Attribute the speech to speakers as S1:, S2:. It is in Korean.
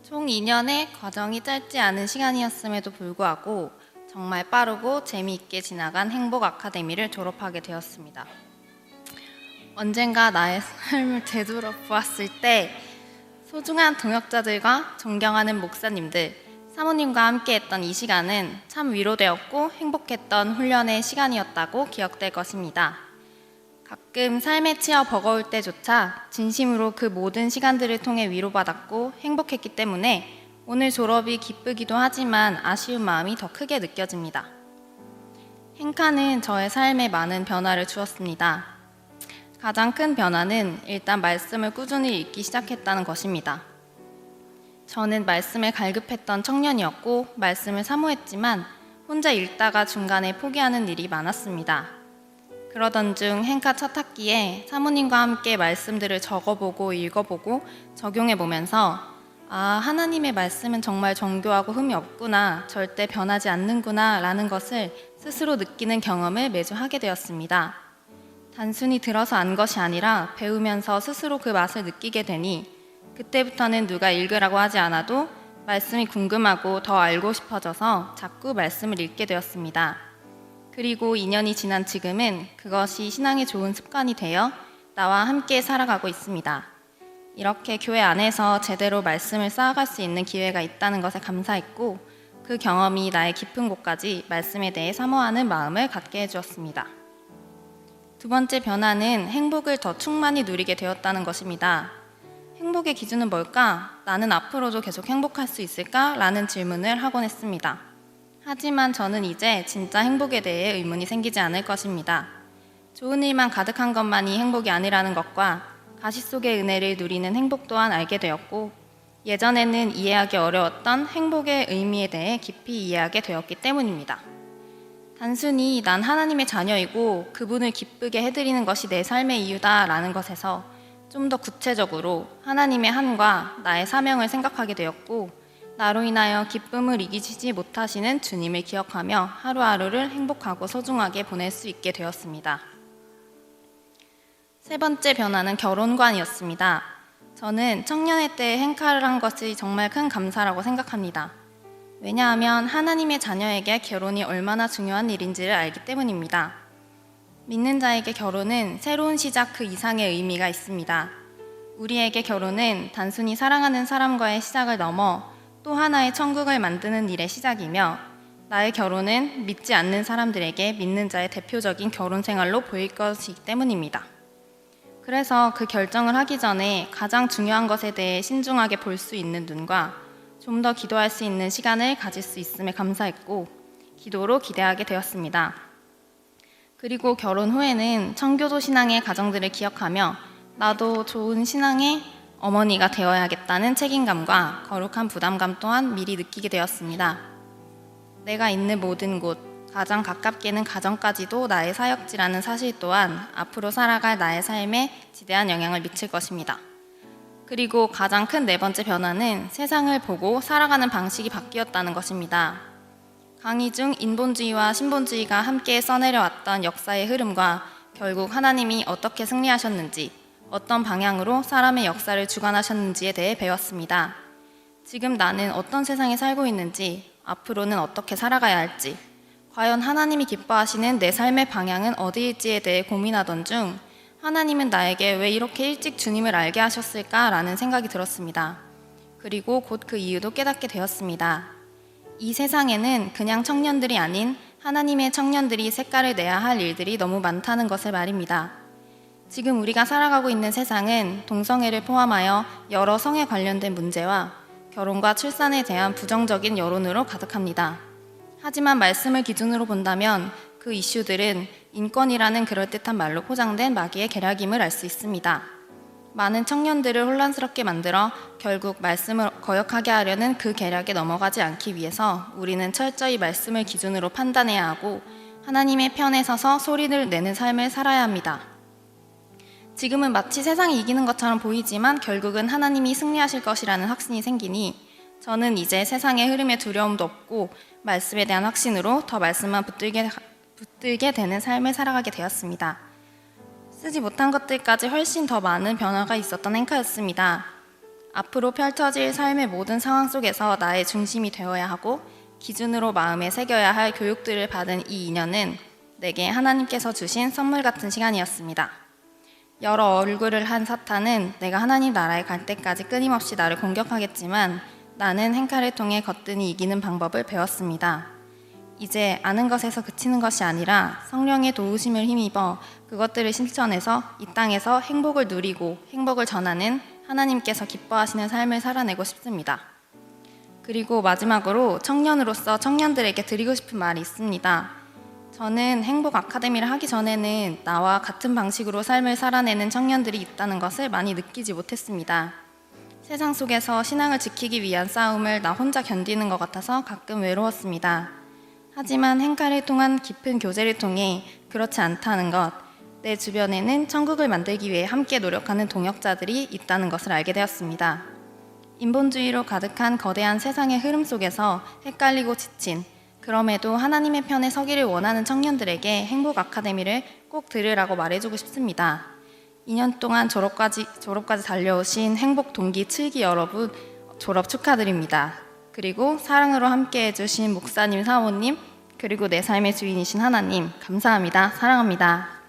S1: 총 2년의 과정이 짧지 않은 시간이었음에도 불구하고 정말 빠르고 재미있게 지나간 행복 아카데미를 졸업하게 되었습니다. 언젠가 나의 삶을 되돌아보았을 때 소중한 동역자들과 존경하는 목사님들, 사모님과 함께했던 이 시간은 참 위로되었고 행복했던 훈련의 시간이었다고 기억될 것입니다. 가끔 삶에 치여 버거울 때조차 진심으로 그 모든 시간들을 통해 위로받았고 행복했기 때문에 오늘 졸업이 기쁘기도 하지만 아쉬운 마음이 더 크게 느껴집니다. 행카는 저의 삶에 많은 변화를 주었습니다. 가장 큰 변화는 일단 말씀을 꾸준히 읽기 시작했다는 것입니다. 저는 말씀을 갈급했던 청년이었고 말씀을 사모했지만 혼자 읽다가 중간에 포기하는 일이 많았습니다. 그러던 중 행카 첫 학기에 사모님과 함께 말씀들을 적어보고 읽어보고 적용해보면서 하나님의 말씀은 정말 정교하고 흠이 없구나, 절대 변하지 않는구나 라는 것을 스스로 느끼는 경험을 매주 하게 되었습니다. 단순히 들어서 안 것이 아니라 배우면서 스스로 그 맛을 느끼게 되니 그때부터는 누가 읽으라고 하지 않아도 말씀이 궁금하고 더 알고 싶어져서 자꾸 말씀을 읽게 되었습니다. 그리고 2년이 지난 지금은 그것이 신앙의 좋은 습관이 되어 나와 함께 살아가고 있습니다. 이렇게 교회 안에서 제대로 말씀을 쌓아갈 수 있는 기회가 있다는 것에 감사했고 그 경험이 나의 깊은 곳까지 말씀에 대해 사모하는 마음을 갖게 해주었습니다. 두 번째 변화는 행복을 더 충만히 누리게 되었다는 것입니다. 행복의 기준은 뭘까? 나는 앞으로도 계속 행복할 수 있을까? 라는 질문을 하곤 했습니다. 하지만 저는 이제 진짜 행복에 대해 의문이 생기지 않을 것입니다. 좋은 일만 가득한 것만이 행복이 아니라는 것과 가시 속의 은혜를 누리는 행복 또한 알게 되었고 예전에는 이해하기 어려웠던 행복의 의미에 대해 깊이 이해하게 되었기 때문입니다. 단순히 난 하나님의 자녀이고 그분을 기쁘게 해드리는 것이 내 삶의 이유다라는 것에서 좀 더 구체적으로 하나님의 한과 나의 사명을 생각하게 되었고 나로 인하여 기쁨을 이기지 못하시는 주님을 기억하며 하루하루를 행복하고 소중하게 보낼 수 있게 되었습니다. 세 번째 변화는 결혼관이었습니다. 저는 청년의 때 행카를 한 것이 정말 큰 감사라고 생각합니다. 왜냐하면 하나님의 자녀에게 결혼이 얼마나 중요한 일인지를 알기 때문입니다. 믿는 자에게 결혼은 새로운 시작 그 이상의 의미가 있습니다. 우리에게 결혼은 단순히 사랑하는 사람과의 시작을 넘어 또 하나의 천국을 만드는 일의 시작이며 나의 결혼은 믿지 않는 사람들에게 믿는 자의 대표적인 결혼 생활로 보일 것이기 때문입니다. 그래서 그 결정을 하기 전에 가장 중요한 것에 대해 신중하게 볼 수 있는 눈과 좀 더 기도할 수 있는 시간을 가질 수 있음에 감사했고 기도로 기대하게 되었습니다. 그리고 결혼 후에는 청교도 신앙의 가정들을 기억하며 나도 좋은 신앙의 어머니가 되어야겠다는 책임감과 거룩한 부담감 또한 미리 느끼게 되었습니다. 내가 있는 모든 곳, 가장 가깝게는 가정까지도 나의 사역지라는 사실 또한 앞으로 살아갈 나의 삶에 지대한 영향을 미칠 것입니다. 그리고 가장 큰 네 번째 변화는 세상을 보고 살아가는 방식이 바뀌었다는 것입니다. 강의 중 인본주의와 신본주의가 함께 써내려왔던 역사의 흐름과 결국 하나님이 어떻게 승리하셨는지 어떤 방향으로 사람의 역사를 주관하셨는지에 대해 배웠습니다. 지금 나는 어떤 세상에 살고 있는지, 앞으로는 어떻게 살아가야 할지, 과연 하나님이 기뻐하시는 내 삶의 방향은 어디일지에 대해 고민하던 중 하나님은 나에게 왜 이렇게 일찍 주님을 알게 하셨을까라는 생각이 들었습니다. 그리고 곧 그 이유도 깨닫게 되었습니다. 이 세상에는 그냥 청년들이 아닌 하나님의 청년들이 색깔을 내야 할 일들이 너무 많다는 것을 말입니다. 지금 우리가 살아가고 있는 세상은 동성애를 포함하여 여러 성에 관련된 문제와 결혼과 출산에 대한 부정적인 여론으로 가득합니다. 하지만 말씀을 기준으로 본다면 그 이슈들은 인권이라는 그럴듯한 말로 포장된 마귀의 계략임을 알 수 있습니다. 많은 청년들을 혼란스럽게 만들어 결국 말씀을 거역하게 하려는 그 계략에 넘어가지 않기 위해서 우리는 철저히 말씀을 기준으로 판단해야 하고 하나님의 편에 서서 소리를 내는 삶을 살아야 합니다. 지금은 마치 세상이 이기는 것처럼 보이지만 결국은 하나님이 승리하실 것이라는 확신이 생기니 저는 이제 세상의 흐름에 두려움도 없고 말씀에 대한 확신으로 더 말씀만 붙들게 되는 삶을 살아가게 되었습니다. 쓰지 못한 것들까지 훨씬 더 많은 변화가 있었던 행카였습니다. 앞으로 펼쳐질 삶의 모든 상황 속에서 나의 중심이 되어야 하고 기준으로 마음에 새겨야 할 교육들을 받은 이 2년은 내게 하나님께서 주신 선물 같은 시간이었습니다. 여러 얼굴을 한 사탄은 내가 하나님 나라에 갈 때까지 끊임없이 나를 공격하겠지만 나는 행칼을 통해 거뜬히 이기는 방법을 배웠습니다. 이제 아는 것에서 그치는 것이 아니라 성령의 도우심을 힘입어 그것들을 실천해서 이 땅에서 행복을 누리고 행복을 전하는 하나님께서 기뻐하시는 삶을 살아내고 싶습니다. 그리고 마지막으로 청년으로서 청년들에게 드리고 싶은 말이 있습니다. 저는 행복 아카데미를 하기 전에는 나와 같은 방식으로 삶을 살아내는 청년들이 있다는 것을 많이 느끼지 못했습니다. 세상 속에서 신앙을 지키기 위한 싸움을 나 혼자 견디는 것 같아서 가끔 외로웠습니다. 하지만 행칼을 통한 깊은 교제를 통해 그렇지 않다는 것, 내 주변에는 천국을 만들기 위해 함께 노력하는 동역자들이 있다는 것을 알게 되었습니다. 인본주의로 가득한 거대한 세상의 흐름 속에서 헷갈리고 지친, 그럼에도 하나님의 편에 서기를 원하는 청년들에게 행복 아카데미를 꼭 들으라고 말해주고 싶습니다. 2년 동안 졸업까지 달려오신 행복 동기 7기 여러분, 졸업 축하드립니다. 그리고 사랑으로 함께 해주신 목사님, 사모님, 그리고 내 삶의 주인이신 하나님, 감사합니다. 사랑합니다.